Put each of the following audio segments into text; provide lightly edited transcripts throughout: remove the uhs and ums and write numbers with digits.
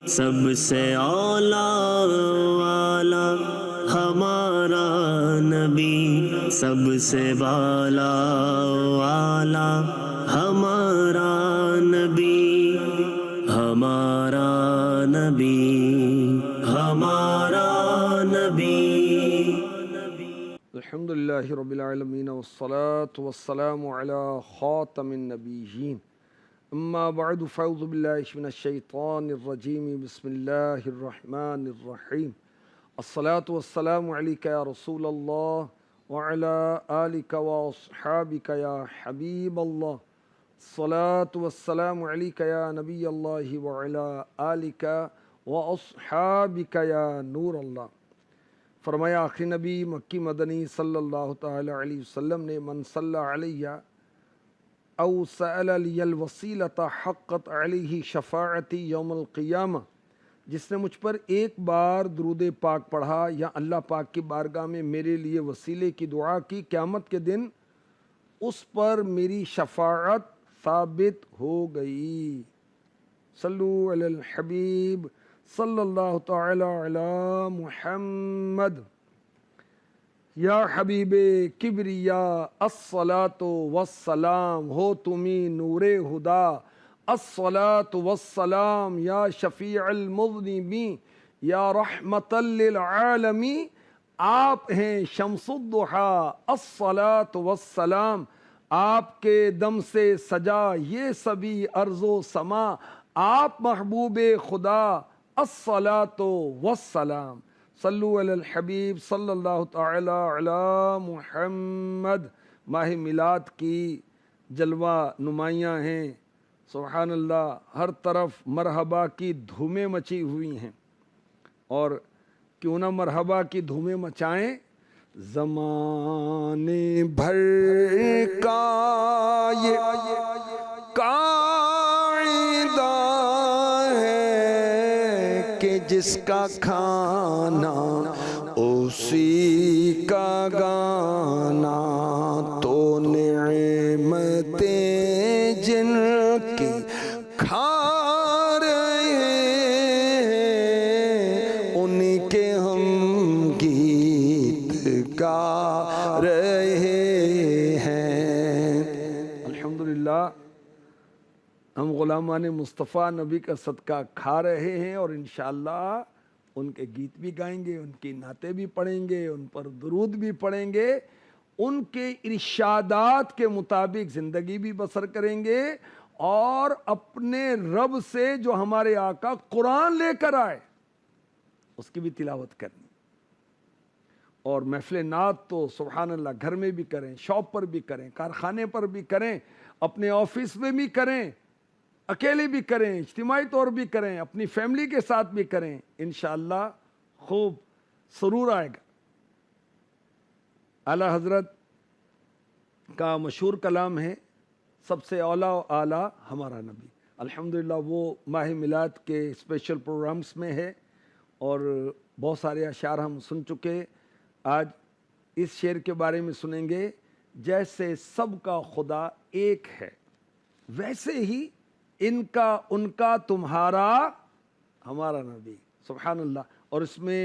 سب سے اعلیٰ والا ہمارا نبی، سب سے بالا والا ہمارا نبی، ہمارا نبی، ہمارا نبی۔ الحمدللہ رب العالمین والصلاة والسلام علی خاتم النبیین، اما بعد فاعوذ باللہ من الشیطان الرجیم، بسم اللہ الرحمن الرحیم۔ الصلاة والسلام علیک یا رسول اللہ وعلی آلک واصحابک یا حبیب اللہ، الصلاة والسلام علیک یا نبی اللہ وعلی آلک واصحابک یا نور اللہ۔ فرمایا آخری نبی مکی مدنی صلی اللہ تعالی علیہ وسلم نے، من صلی علیہ او سأل لی الوسیلۃ حقت علیہ شفاعتی یوم القیامہ، جس نے مجھ پر ایک بار درود پاک پڑھا یا اللہ پاک کی بارگاہ میں میرے لیے وسیلے کی دعا کی، قیامت کے دن اس پر میری شفاعت ثابت ہو گئی۔ صلو علی الحبیب صلی اللہ تعالی علی محمد۔ یا حبیب کبریا الصلاۃ والسلام، ہو تمہیں نور ہدا الصلاۃ والسلام، یا شفیع المذنبین یا رحمت للعالمین، آپ ہیں شمس الضحیٰ الصلاۃ والسلام، آپ کے دم سے سجا یہ سبھی ارض و سما، آپ محبوب خدا الصلاۃ والسلام۔ صلو علی الحبیب صلی اللہ تعالی علی محمد۔ ماہ میلاد کی جلوہ نمائیاں ہیں، سبحان اللہ، ہر طرف مرحبا کی دھومیں مچی ہوئی ہیں، اور کیوں نہ مرحبا کی دھومیں مچائیں۔ زمانے بھر کا یہ قاعدہ ہے کہ جس کا کھانا اسی کا گانا، تو نعمتیں جن کی کھا رہے ہیں، ان کے ہم گیت گا رہے ہیں۔ الحمدللہ ہم غلامان مصطفیٰ نبی کا صدقہ کھا رہے ہیں، اور انشاءاللہ ان کے گیت بھی گائیں گے، ان کی نعتیں بھی پڑھیں گے، ان پر درود بھی پڑھیں گے، ان کے ارشادات کے مطابق زندگی بھی بسر کریں گے، اور اپنے رب سے جو ہمارے آقا قرآن لے کر آئے اس کی بھی تلاوت کرنی۔ اور محفل نعت تو سبحان اللہ گھر میں بھی کریں، شاپ پر بھی کریں، کارخانے پر بھی کریں، اپنے آفس میں بھی کریں، اکیلے بھی کریں، اجتماعی طور بھی کریں، اپنی فیملی کے ساتھ بھی کریں، انشاءاللہ خوب سرور آئے گا۔ اعلیٰ حضرت کا مشہور کلام ہے، سب سے اولیٰ و اعلیٰ ہمارا نبی۔ الحمدللہ وہ ماہ میلاد کے اسپیشل پروگرامز میں ہے، اور بہت سارے اشعار ہم سن چکے۔ آج اس شعر کے بارے میں سنیں گے، جیسے سب کا خدا ایک ہے، ویسے ہی ان کا ان کا تمہارا ہمارا نبی، سبحان اللہ۔ اور اس میں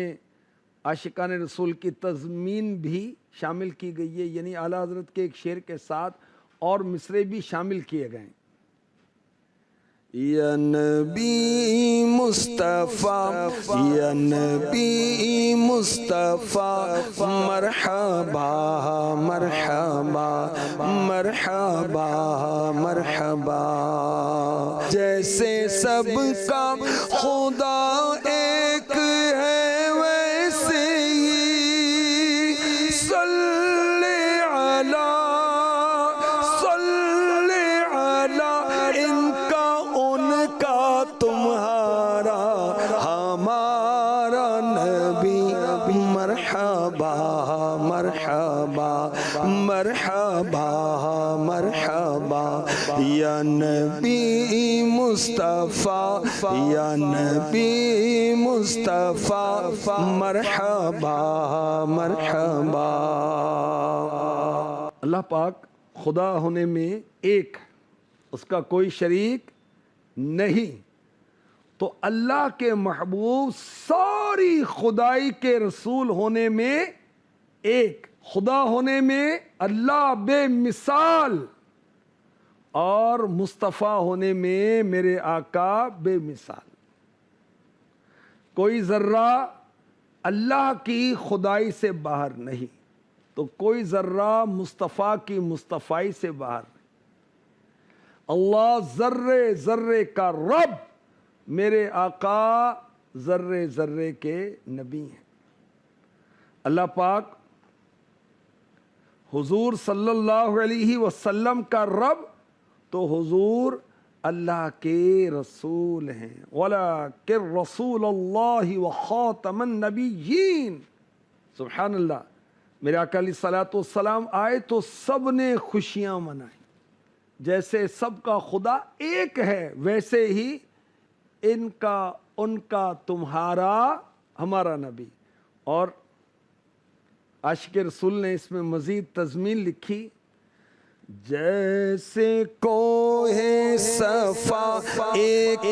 عاشقان رسول کی تضمین بھی شامل کی گئی ہے، یعنی اعلیٰ حضرت کے ایک شعر کے ساتھ اور مصرے بھی شامل کیے گئے ہیں۔ یا نبی مصطفیٰ، یا نبی مصطفیٰ، مرحبا مرحبا مرحبا مرحبا، جیسے سب کا خدا ایک ہے، ویسے ہی صلی علی ان کا ان کا تمہارا ہمارا نبی، مرحبا مرحبا مرحبا مرحبا، یا نبی مصطفیٰ، یا نبی مصطفیٰ، مرحبا مرحبا۔ اللہ پاک خدا ہونے میں ایک، اس کا کوئی شریک نہیں، تو اللہ کے محبوب ساری خدائی کے رسول ہونے میں ایک، خدا ہونے میں اللہ بے مثال، اور مصطفیٰ ہونے میں میرے آقا بے مثال۔ کوئی ذرہ اللہ کی خدائی سے باہر نہیں، تو کوئی ذرہ مصطفیٰ کی مصطفائی سے باہر نہیں۔ اللہ ذرے ذرے کا رب، میرے آقا ذرے ذرے کے نبی ہیں۔ اللہ پاک حضور صلی اللہ علیہ وسلم کا رب، تو حضور اللہ کے رسول ہیں۔ وَلَٰكِن رَّسُولَ اللَّهِ وَخَاتَمَ النَّبِيِّينَ۔ سبحان اللہ۔ میرے آقا علیہ الصلوۃ والسلام آئے تو سب نے خوشیاں منائیں۔ جیسے سب کا خدا ایک ہے، ویسے ہی ان کا تمہارا ہمارا نبی۔ اور عاشق رسول نے اس میں مزید تضمین لکھی، جیسے کوہ صفا ایک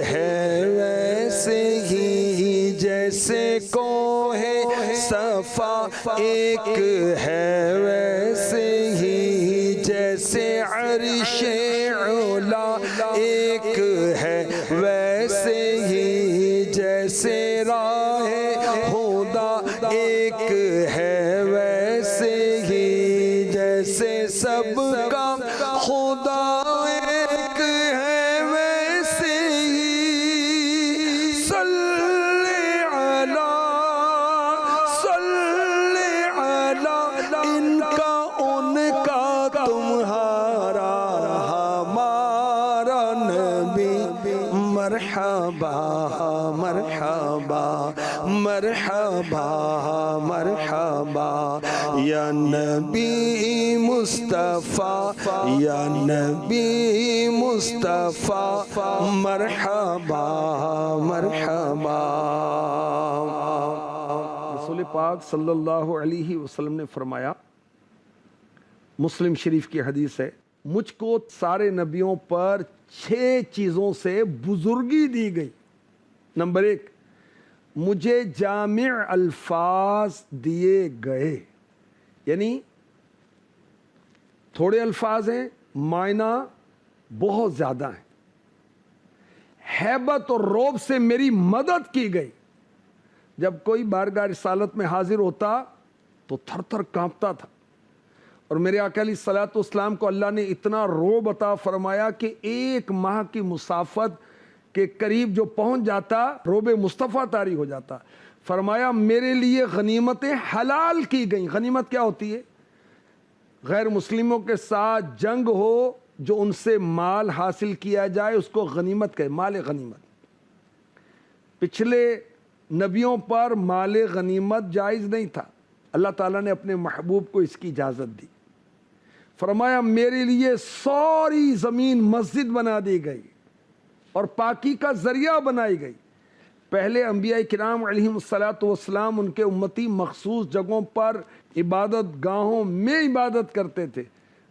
ہے ویسے ہی، جیسے کوہ صفا ایک ہے ویسے ہی، جیسے عرش علا ایک ہے ویسے ہی، جیسے راہ خدا ایک ہے ویسے ہی، جیسے سب کا خدا ایک ہے ویسے ہی، صلی علی ان کا تمہارا ہمارا نبی، مرحبا مرحبا مرحبا مرحبا یا نبی مصطفیٰ، یا نبی مصطفیٰ، مرحبا مرحبا۔ رسول پاک صلی اللہ علیہ وسلم نے فرمایا، مسلم شریف کی حدیث ہے، مجھ کو سارے نبیوں پر 6 چیزوں سے بزرگی دی گئی۔ نمبر 1، مجھے جامع الفاظ دیے گئے، یعنی تھوڑے الفاظ ہیں، معنی بہت زیادہ ہیں۔ ہیبت اور رعب سے میری مدد کی گئی۔ جب کوئی بارگاہ رسالت میں حاضر ہوتا تو تھر تھر کانپتا تھا، اور میرے آقا علیہ الصلوۃ والسلام کو اللہ نے اتنا رعب عطا فرمایا کہ 1 ماہ کی مسافت کے قریب جو پہنچ جاتا، رعب مصطفیٰ طاری ہو جاتا۔ فرمایا میرے لیے غنیمتیں حلال کی گئیں۔ غنیمت کیا ہوتی ہے؟ غیر مسلموں کے ساتھ جنگ ہو، جو ان سے مال حاصل کیا جائے، اس کو غنیمت کہے، مال غنیمت۔ پچھلے نبیوں پر مال غنیمت جائز نہیں تھا، اللہ تعالیٰ نے اپنے محبوب کو اس کی اجازت دی۔ فرمایا میرے لیے ساری زمین مسجد بنا دی گئی اور پاکی کا ذریعہ بنائی گئی۔ پہلے انبیاء کرام علیہم الصلوۃ والسلام ان کے امتی مخصوص جگہوں پر عبادت گاہوں میں عبادت کرتے تھے۔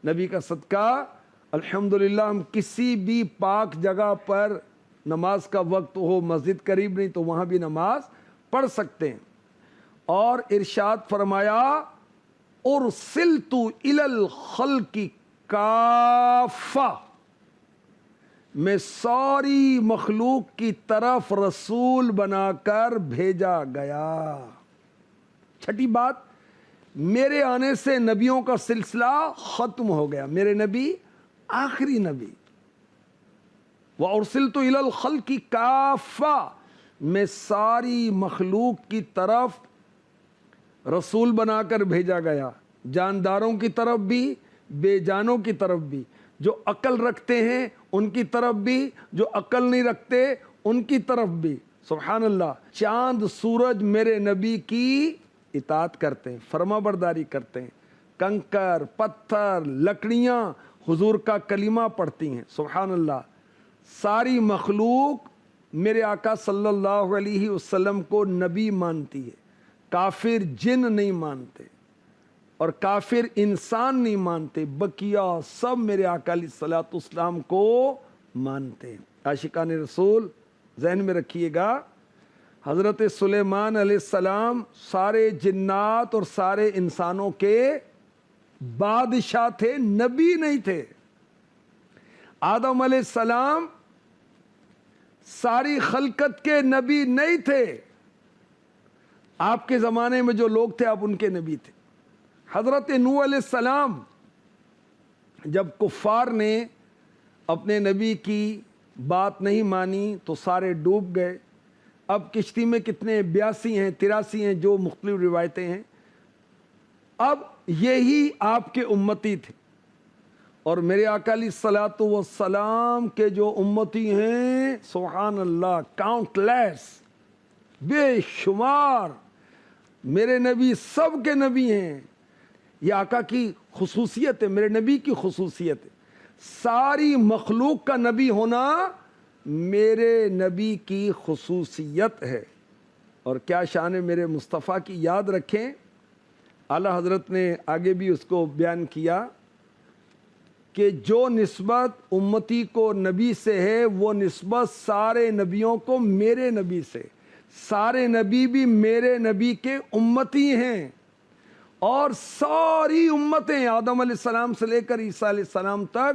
نبی کا صدقہ الحمدللہ ہم کسی بھی پاک جگہ پر نماز کا وقت ہو، مسجد قریب نہیں تو وہاں بھی نماز پڑھ سکتے ہیں۔ اور ارشاد فرمایا ارسلت الی الخلق کافہ، میں ساری مخلوق کی طرف رسول بنا کر بھیجا گیا۔ چھٹی بات، میرے آنے سے نبیوں کا سلسلہ ختم ہو گیا، میرے نبی آخری نبی۔ وَأُرْسِلْتُ إِلَى الْخَلْقِ كَافَّةً، میں ساری مخلوق کی طرف رسول بنا کر بھیجا گیا، جانداروں کی طرف بھی، بے جانوں کی طرف بھی، جو عقل رکھتے ہیں ان کی طرف بھی، جو عقل نہیں رکھتے ان کی طرف بھی۔ سبحان اللہ۔ چاند سورج میرے نبی کی اطاعت کرتے ہیں، فرما برداری کرتے ہیں، کنکر پتھر لکڑیاں حضور کا کلمہ پڑھتی ہیں۔ سبحان اللہ۔ ساری مخلوق میرے آقا صلی اللہ علیہ وسلم کو نبی مانتی ہے، کافر جن نہیں مانتے اور کافر انسان نہیں مانتے، بقیہ سب میرے آقا علیہ الصلوۃ والسلام کو مانتے ہیں۔ عاشقان رسول ذہن میں رکھیے گا، حضرت سلیمان علیہ السلام سارے جنات اور سارے انسانوں کے بادشاہ تھے، نبی نہیں تھے۔ آدم علیہ السلام ساری خلقت کے نبی نہیں تھے، آپ کے زمانے میں جو لوگ تھے آپ ان کے نبی تھے۔ حضرت نوح علیہ السلام جب کفار نے اپنے نبی کی بات نہیں مانی تو سارے ڈوب گئے۔ اب کشتی میں کتنے 82 ہیں 83 ہیں جو مختلف روایتیں ہیں، اب یہی آپ کے امتی تھے، اور میرے آقا علیہ الصلوۃ والسلام کے جو امتی ہیں سبحان اللہ کاؤنٹ لیس، بے شمار، میرے نبی سب کے نبی ہیں۔ یہ آقا کی خصوصیت ہے، میرے نبی کی خصوصیت ہے، ساری مخلوق کا نبی ہونا میرے نبی کی خصوصیت ہے۔ اور کیا شان ہے میرے مصطفیٰ کی، یاد رکھیں اعلیٰ حضرت نے آگے بھی اس کو بیان کیا کہ جو نسبت امتی کو نبی سے ہے وہ نسبت سارے نبیوں کو میرے نبی سے، سارے نبی بھی میرے نبی کے امتی ہیں، اور ساری امتیں آدم علیہ السلام سے لے کر عیسیٰ علیہ السلام تک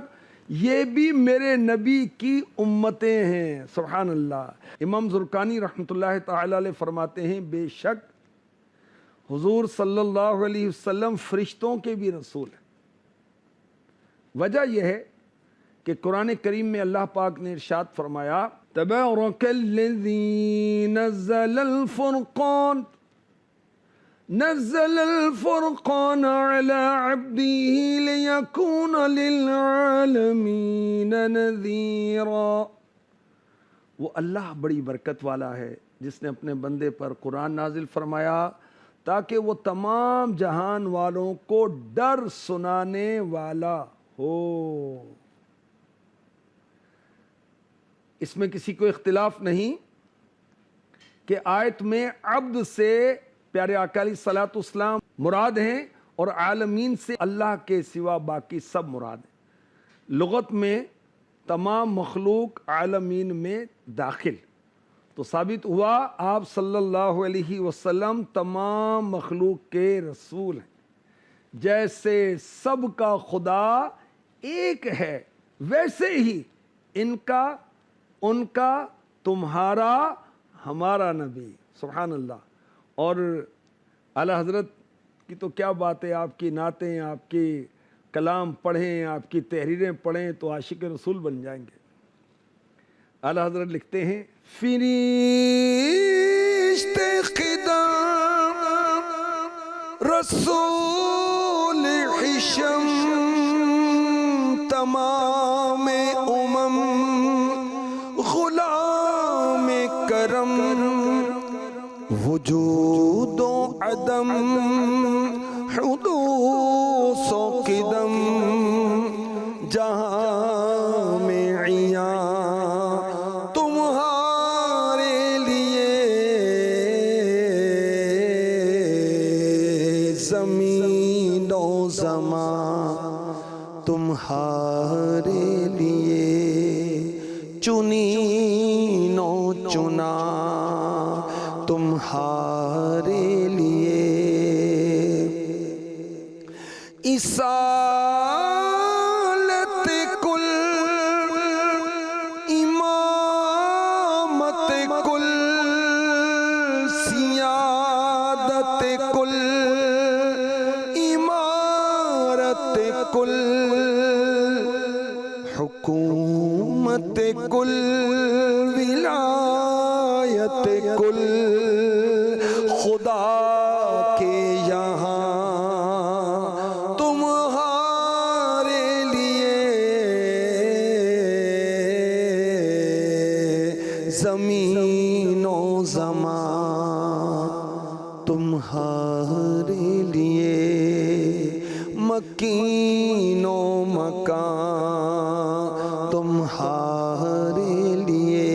یہ بھی میرے نبی کی امتیں ہیں۔ سبحان اللہ۔ امام زرقانی رحمۃ اللہ تعالی علیہ فرماتے ہیں بے شک حضور صلی اللہ علیہ وسلم فرشتوں کے بھی رسول ہیں۔ وجہ یہ ہے کہ قرآن کریم میں اللہ پاک نے ارشاد فرمایا تبارک الذی نزل الفرقان علی عبدہ لیکون للعالمین نذیرا۔ وہ اللہ بڑی برکت والا ہے جس نے اپنے بندے پر قرآن نازل فرمایا تاکہ وہ تمام جہان والوں کو ڈر سنانے والا ہو۔ اس میں کسی کو اختلاف نہیں کہ آیت میں عبد سے پیارے آقا علیہ الصلوۃ والسلام مراد ہیں، اور عالمین سے اللہ کے سوا باقی سب مراد ہیں۔ لغت میں تمام مخلوق عالمین میں داخل، تو ثابت ہوا آپ صلی اللہ علیہ وسلم تمام مخلوق کے رسول ہیں۔ جیسے سب کا خدا ایک ہے ویسے ہی ان کا، ان کا، تمہارا، ہمارا نبی۔ سبحان اللہ۔ اور اعلیٰ حضرت کی تو کیا بات ہے، آپ کی نعتیں، آپ کی کلام پڑھیں، آپ کی تحریریں پڑھیں تو عاشق رسول بن جائیں گے۔ اعلیٰ حضرت لکھتے ہیں فرشتے خدام رسول حشم تمام امم غلام کرم وجود و عدم حدوث و قدم جہاں میں عیاں تمہارے لیے زمین و زمان تمہارے لیے چنین و چنا تمہارے لیے اصالت کل امامت کل سیادت کل امارت کل حکومت کل ولایت کل خدا کے یہاں تمہارے لیے زمین و زمان تمہارے لیے مکین و مکان تمہارے لیے۔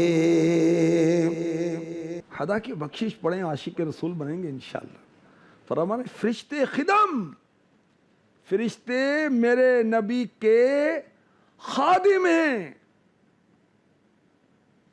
خدا کی بخشش پڑھیں، عاشق رسول بنیں گے انشاءاللہ۔ فرمانے فرشتے خدم، فرشتے میرے نبی کے خادم ہیں،